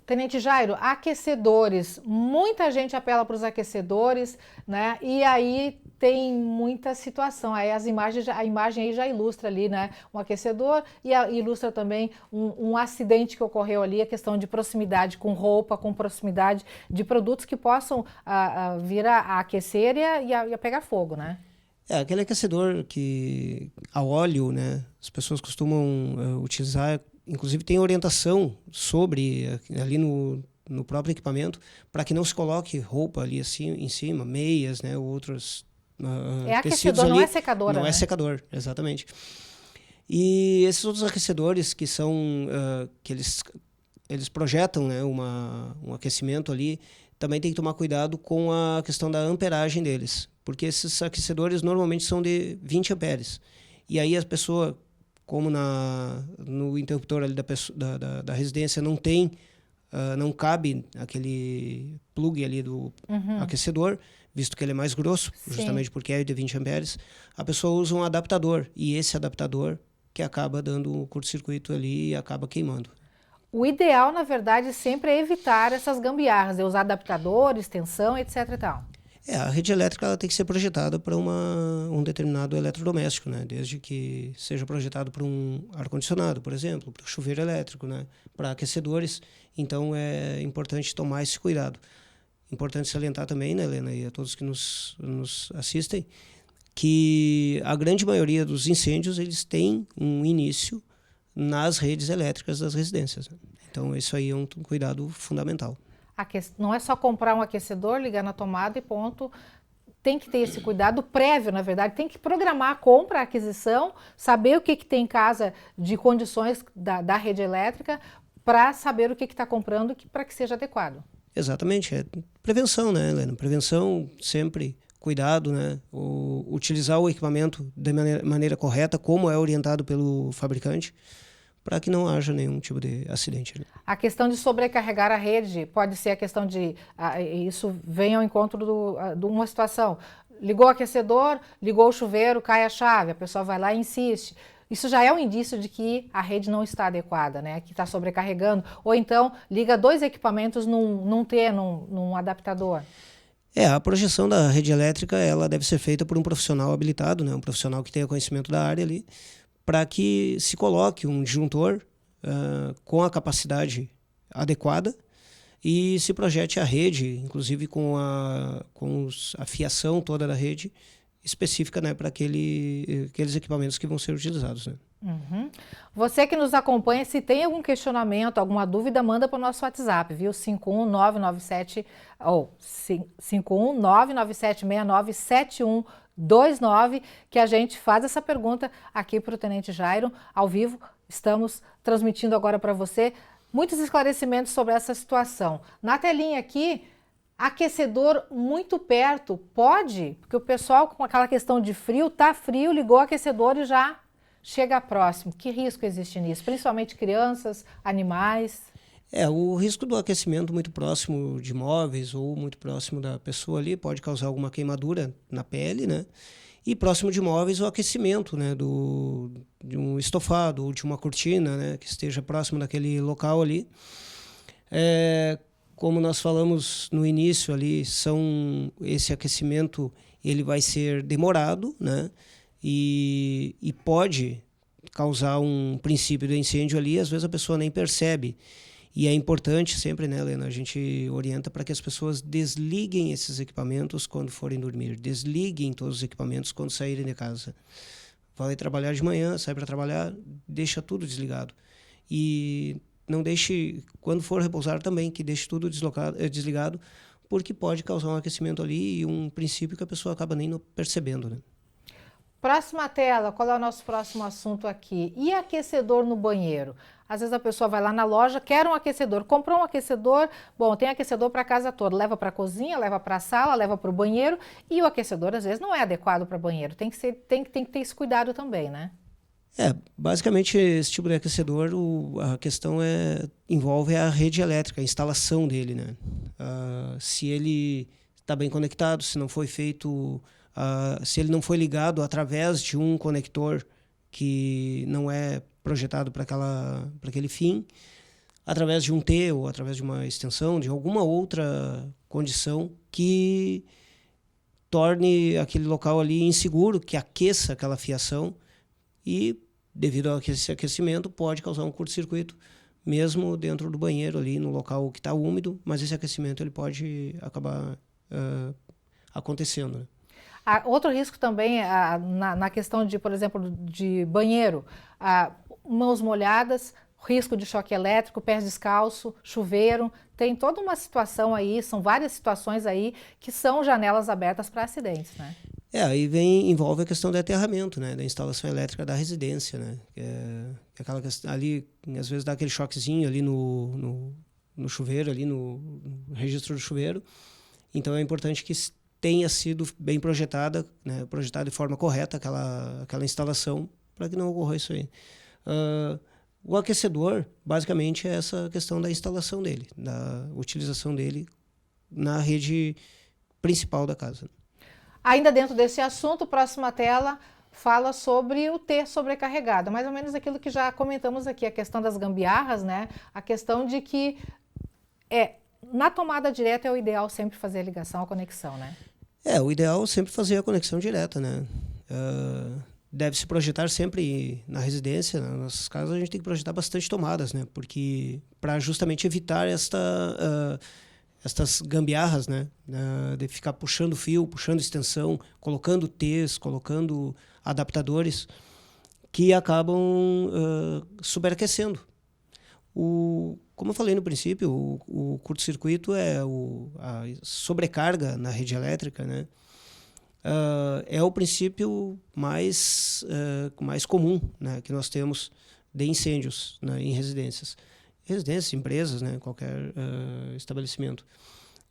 Speaker 1: Tenente Jairo, aquecedores, muita gente apela para os aquecedores, né? E aí tem muita situação. Aí a imagem aí já ilustra ali, né? Um aquecedor e ilustra também um acidente que ocorreu ali, a questão de proximidade com roupa, com proximidade de produtos que possam vir a aquecer e a pegar fogo, né?
Speaker 12: Aquele aquecedor a óleo, né? As pessoas costumam utilizar. Inclusive tem orientação sobre ali no próprio equipamento para que não se coloque roupa ali assim em cima, meias, né, outros
Speaker 1: aquecedor,
Speaker 12: ali.
Speaker 1: Não é secador,
Speaker 12: não
Speaker 1: né?
Speaker 12: é secador, exatamente. E esses outros aquecedores que são que eles projetam, né, um aquecimento ali, também tem que tomar cuidado com a questão da amperagem deles, porque esses aquecedores normalmente são de 20 amperes. E aí a pessoa, como no interruptor ali da residência não cabe aquele plug ali do aquecedor, visto que ele é mais grosso, justamente porque é de 20 amperes, a pessoa usa um adaptador, e esse adaptador que acaba dando um curto-circuito ali e acaba queimando.
Speaker 1: O ideal, na verdade, sempre é evitar essas gambiarras, usar adaptadores, tensão, etc e tal.
Speaker 12: A rede elétrica ela tem que ser projetada para um determinado eletrodoméstico, né? Desde que seja projetado para um ar-condicionado, por exemplo, para o chuveiro elétrico, né? Para aquecedores. Então, é importante tomar esse cuidado. Importante salientar também, né, Helena, e a todos que nos assistem, que a grande maioria dos incêndios eles têm um início nas redes elétricas das residências, né? Então, isso aí é um cuidado fundamental.
Speaker 1: Não é só comprar um aquecedor, ligar na tomada e ponto. Tem que ter esse cuidado prévio, na verdade. Tem que programar a compra, a aquisição, saber o que tem em casa de condições da rede elétrica para saber o que está comprando para que seja adequado.
Speaker 12: Exatamente. É prevenção, né, Helena? Prevenção, sempre cuidado, né? Utilizar o equipamento de maneira correta, como é orientado pelo fabricante, para que não haja nenhum tipo de acidente. Né?
Speaker 1: A questão de sobrecarregar a rede pode ser a questão de... isso vem ao encontro de uma situação. Ligou o aquecedor, ligou o chuveiro, cai a chave, a pessoa vai lá e insiste. Isso já é um indício de que a rede não está adequada, né? Que está sobrecarregando. Ou então, liga dois equipamentos num adaptador.
Speaker 12: A projeção da rede elétrica ela deve ser feita por um profissional habilitado, né? Um profissional que tenha conhecimento da área ali, para que se coloque um disjuntor com a capacidade adequada e se projete a rede, inclusive com a fiação toda da rede específica, né, para aqueles equipamentos que vão ser utilizados. Né?
Speaker 1: Você que nos acompanha, se tem algum questionamento, alguma dúvida, manda para o nosso WhatsApp, viu? 51997697129, que a gente faz essa pergunta aqui para o Tenente Jairo, ao vivo. Estamos transmitindo agora para você muitos esclarecimentos sobre essa situação. Na telinha aqui, aquecedor muito perto, pode? Porque o pessoal com aquela questão de frio, tá frio, ligou o aquecedor e já chega próximo. Que risco existe nisso? Principalmente crianças, animais?
Speaker 12: O risco do aquecimento muito próximo de móveis ou muito próximo da pessoa ali pode causar alguma queimadura na pele, né? E próximo de móveis, o aquecimento, né, de um estofado ou de uma cortina, né, que esteja próximo daquele local ali. Como nós falamos no início ali, esse aquecimento ele vai ser demorado, né, e pode causar um princípio de incêndio ali, às vezes a pessoa nem percebe. E é importante sempre, né, Helena, a gente orienta para que as pessoas desliguem esses equipamentos quando forem dormir, desliguem todos os equipamentos quando saírem de casa. Vai trabalhar de manhã, sai para trabalhar, deixa tudo desligado. E não deixe, quando for repousar também, que deixe tudo desligado, porque pode causar um aquecimento ali e um princípio que a pessoa acaba nem percebendo, né?
Speaker 1: Próxima tela, qual é o nosso próximo assunto aqui? E aquecedor no banheiro? Às vezes a pessoa vai lá na loja, quer um aquecedor, comprou um aquecedor, bom, tem aquecedor para a casa toda, leva para a cozinha, leva para a sala, leva para o banheiro, e o aquecedor às vezes não é adequado para banheiro, tem que ter esse cuidado também, né?
Speaker 12: Basicamente esse tipo de aquecedor, a questão envolve a rede elétrica, a instalação dele, né? Se ele está bem conectado, se não foi feito, se ele não foi ligado através de um conector que não é projetado para aquele fim, através de um T ou através de uma extensão, de alguma outra condição que torne aquele local ali inseguro, que aqueça aquela fiação e, devido a esse aquecimento, pode causar um curto-circuito mesmo dentro do banheiro ali, no local que está úmido, mas esse aquecimento ele pode acabar acontecendo, né?
Speaker 1: Outro risco também na questão de, por exemplo, de banheiro, mãos molhadas, risco de choque elétrico, pés descalço, chuveiro, tem toda uma situação aí, são várias situações aí que são janelas abertas para acidentes, né?
Speaker 12: Aí envolve a questão do aterramento, né, da instalação elétrica da residência, né, que é aquela questão ali, às vezes dá aquele choquezinho ali no chuveiro, ali no registro do chuveiro, então é importante que tenha sido bem projetada, né, projetada de forma correta aquela instalação para que não ocorra isso aí. O aquecedor, basicamente, é essa questão da instalação dele, da utilização dele na rede principal da casa.
Speaker 1: Ainda dentro desse assunto, próxima tela fala sobre o T sobrecarregado, mais ou menos aquilo que já comentamos aqui, a questão das gambiarras, né? A questão de que na tomada direta é o ideal sempre fazer a ligação, a conexão, né?
Speaker 12: O ideal é sempre fazer a conexão direta, né? Deve-se projetar sempre na residência, nas nossas casas, a gente tem que projetar bastante tomadas, né? Porque para justamente evitar estas gambiarras, né? De ficar puxando fio, puxando extensão, colocando T's, colocando adaptadores que acabam superaquecendo. Como eu falei no princípio, o curto-circuito é a sobrecarga na rede elétrica, né? É o princípio mais comum, né, que nós temos de incêndios, né, em residências, empresas, né, qualquer estabelecimento,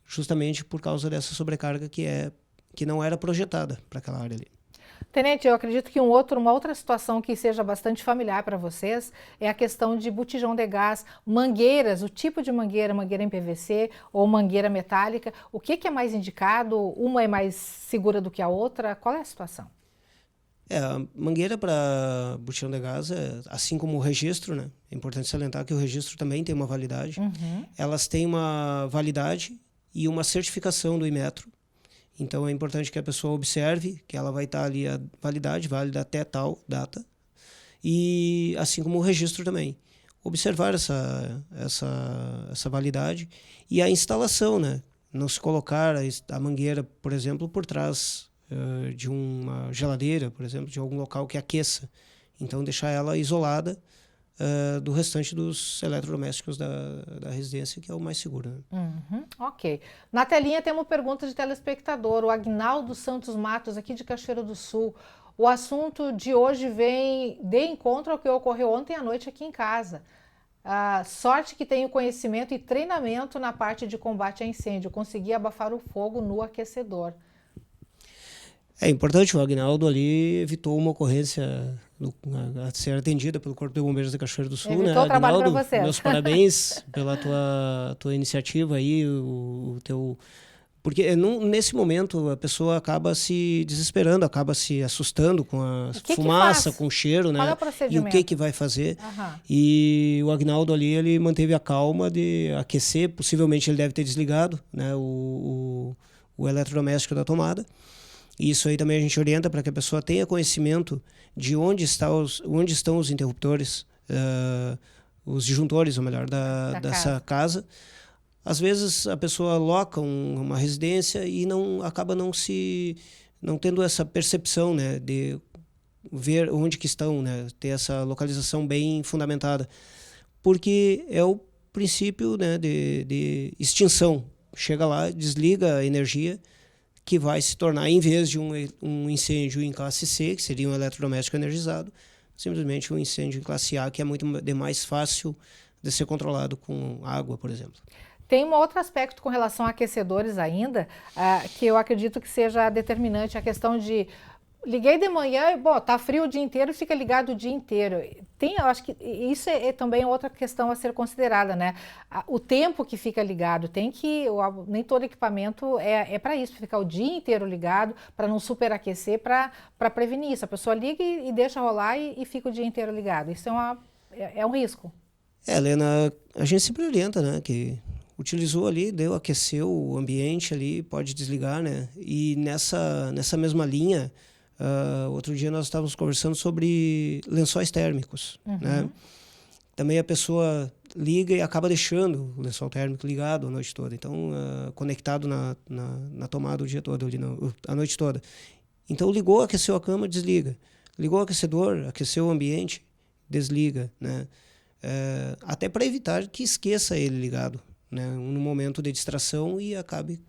Speaker 12: justamente por causa dessa sobrecarga que não era projetada para aquela área ali.
Speaker 1: Tenente, eu acredito que uma outra situação que seja bastante familiar para vocês é a questão de botijão de gás, mangueiras, o tipo de mangueira em PVC ou mangueira metálica, o que é mais indicado? Uma é mais segura do que a outra? Qual é a situação?
Speaker 12: A mangueira para botijão de gás, assim como o registro, né? É importante salientar que o registro também tem uma validade. Elas têm uma validade e uma certificação do Inmetro. Então é importante que a pessoa observe que ela vai estar ali a validade, válida até tal data, e assim como o registro também. Observar essa validade e a instalação, né? Não se colocar a mangueira, por exemplo, por trás de uma geladeira, por exemplo, de algum local que aqueça. Então deixar ela isolada do restante dos eletrodomésticos da residência, que é o mais seguro, né?
Speaker 1: Ok. Na telinha temos pergunta de telespectador, o Agnaldo Santos Matos, aqui de Cachoeira do Sul. O assunto de hoje vem de encontro ao que ocorreu ontem à noite aqui em casa. Sorte que tenho conhecimento e treinamento na parte de combate a incêndio. Consegui abafar o fogo no aquecedor.
Speaker 12: É importante, o Agnaldo ali evitou uma ocorrência a ser atendida pelo Corpo de Bombeiros da Cachoeira do Sul,
Speaker 1: evitou,
Speaker 12: né?
Speaker 1: Agnaldo, para você.
Speaker 12: Meus parabéns pela tua iniciativa aí, porque nesse momento a pessoa acaba se desesperando, acaba se assustando com a fumaça, com o cheiro, né?
Speaker 1: Qual é o procedimento?
Speaker 12: E o que vai fazer. E o Agnaldo ali, ele manteve a calma de aquecer, possivelmente ele deve ter desligado, né, o eletrodoméstico da tomada. Isso aí também a gente orienta para que a pessoa tenha conhecimento de onde estão os interruptores, os disjuntores, ou melhor, dessa casa. Às vezes a pessoa aloca uma residência e acaba não tendo essa percepção, né, de ver onde que estão, né, ter essa localização bem fundamentada, porque é o princípio, né, de extinção. Chega lá, desliga a energia, que vai se tornar, em vez de um incêndio em classe C, que seria um eletrodoméstico energizado, simplesmente um incêndio em classe A, que é muito mais fácil de ser controlado com água, por exemplo.
Speaker 1: Tem um outro aspecto com relação a aquecedores ainda, que eu acredito que seja determinante, a questão de liguei de manhã e, tá frio o dia inteiro, fica ligado o dia inteiro. Eu acho que isso é também outra questão a ser considerada, né? O tempo que fica ligado, nem todo equipamento é para isso, ficar o dia inteiro ligado, para não superaquecer, para prevenir isso. A pessoa liga e deixa rolar e fica o dia inteiro ligado. Isso é um risco.
Speaker 12: Helena, a gente sempre orienta, né, que utilizou ali, aqueceu o ambiente ali, pode desligar, né? E nessa mesma linha, outro dia nós estávamos conversando sobre lençóis térmicos, né? Também a pessoa liga e acaba deixando o lençol térmico ligado a noite toda, então conectado na tomada o dia todo, ali a noite toda. Então ligou, aqueceu a cama, desliga. Ligou o aquecedor, aqueceu o ambiente, desliga, né? Até para evitar que esqueça ele ligado, né, no momento de distração e acabe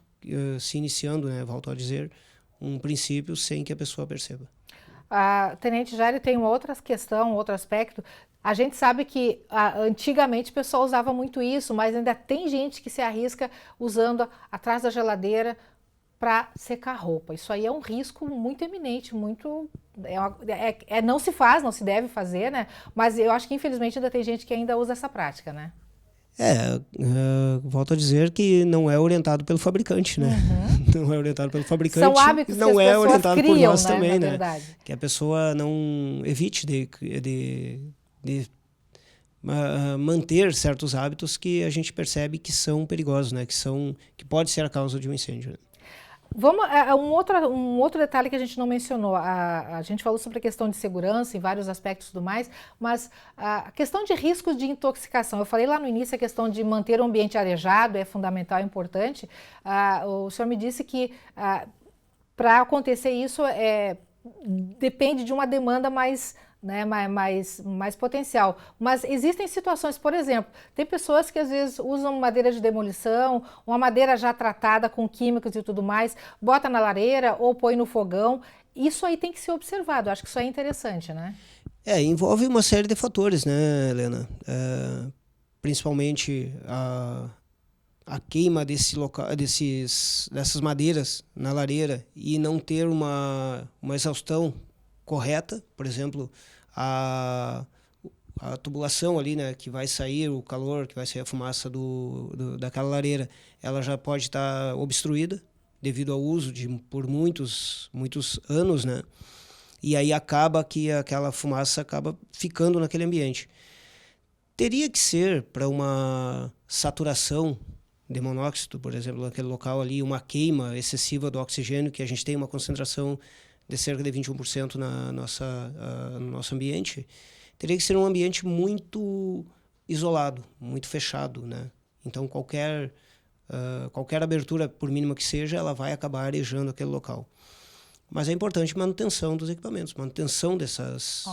Speaker 12: se iniciando, né, volto a dizer, um princípio sem que a pessoa perceba.
Speaker 1: Tenente Jairo, tem uma outra questão, outro aspecto. A gente sabe que antigamente o pessoal usava muito isso, mas ainda tem gente que se arrisca usando atrás da geladeira para secar roupa. Isso aí é um risco muito eminente, não se faz, não se deve fazer, né? Mas eu acho que infelizmente ainda tem gente que ainda usa essa prática, né?
Speaker 12: Volto a dizer que não é orientado pelo fabricante, né? Não é orientado pelo fabricante.
Speaker 1: São hábitos
Speaker 12: não
Speaker 1: que as pessoas
Speaker 12: orientado
Speaker 1: criam,
Speaker 12: por nós
Speaker 1: né,
Speaker 12: também, né?
Speaker 1: Verdade.
Speaker 12: Que a pessoa não evite de manter certos hábitos que a gente percebe que são perigosos, né? Que pode ser a causa de um incêndio, né?
Speaker 1: Vamos um outro detalhe que a gente não mencionou. A gente falou sobre a questão de segurança em vários aspectos e tudo mais, mas a questão de riscos de intoxicação. Eu falei lá no início a questão de manter o ambiente arejado é fundamental, é importante. O senhor me disse que para acontecer isso depende de uma demanda mais potencial. Mas existem situações, por exemplo, tem pessoas que às vezes usam madeira de demolição, uma madeira já tratada com químicos e tudo mais, bota na lareira ou põe no fogão. Isso aí tem que ser observado. Acho que isso é interessante, né?
Speaker 12: Envolve uma série de fatores, né, Helena? Principalmente a queima dessas madeiras na lareira e não ter uma exaustão correta, por exemplo, a tubulação ali, né, que vai sair o calor, que vai sair a fumaça daquela lareira, ela já pode estar obstruída devido ao uso por muitos anos, né? E aí acaba que aquela fumaça acaba ficando naquele ambiente. Teria que ser para uma saturação de monóxido, por exemplo, naquele local ali, uma queima excessiva do oxigênio, que a gente tem uma concentração de cerca de 21% no nosso ambiente, teria que ser um ambiente muito isolado, muito fechado, né? Então qualquer abertura, por mínima que seja, ela vai acabar arejando aquele local. Mas é importante manutenção dos equipamentos, manutenção dessas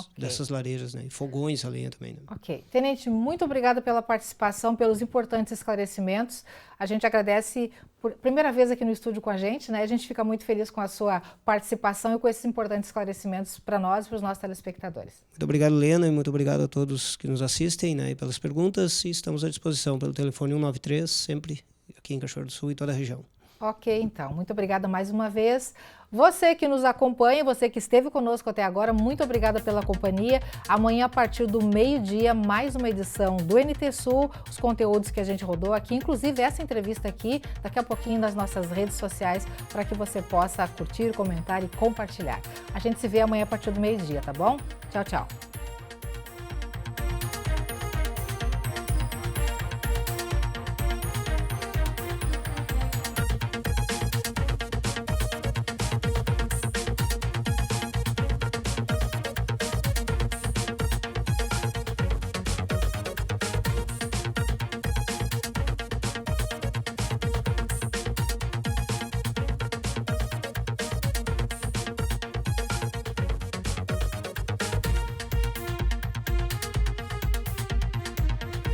Speaker 12: lareiras, né? E fogões a lenha também, né?
Speaker 1: Ok. Tenente, muito obrigada pela participação, pelos importantes esclarecimentos. A gente agradece por primeira vez aqui no estúdio com a gente, né? A gente fica muito feliz com a sua participação e com esses importantes esclarecimentos para nós e para os nossos telespectadores.
Speaker 12: Muito obrigado, Lena, e muito obrigado a todos que nos assistem, né? E pelas perguntas, e estamos à disposição pelo telefone 193, sempre aqui em Cachoeira do Sul e toda a região.
Speaker 1: Ok, então. Muito obrigada mais uma vez. Você que nos acompanha, você que esteve conosco até agora, muito obrigada pela companhia. Amanhã, a partir do meio-dia, mais uma edição do NT Sul, os conteúdos que a gente rodou aqui, inclusive essa entrevista aqui, daqui a pouquinho nas nossas redes sociais, para que você possa curtir, comentar e compartilhar. A gente se vê amanhã a partir do meio-dia, tá bom? Tchau, tchau.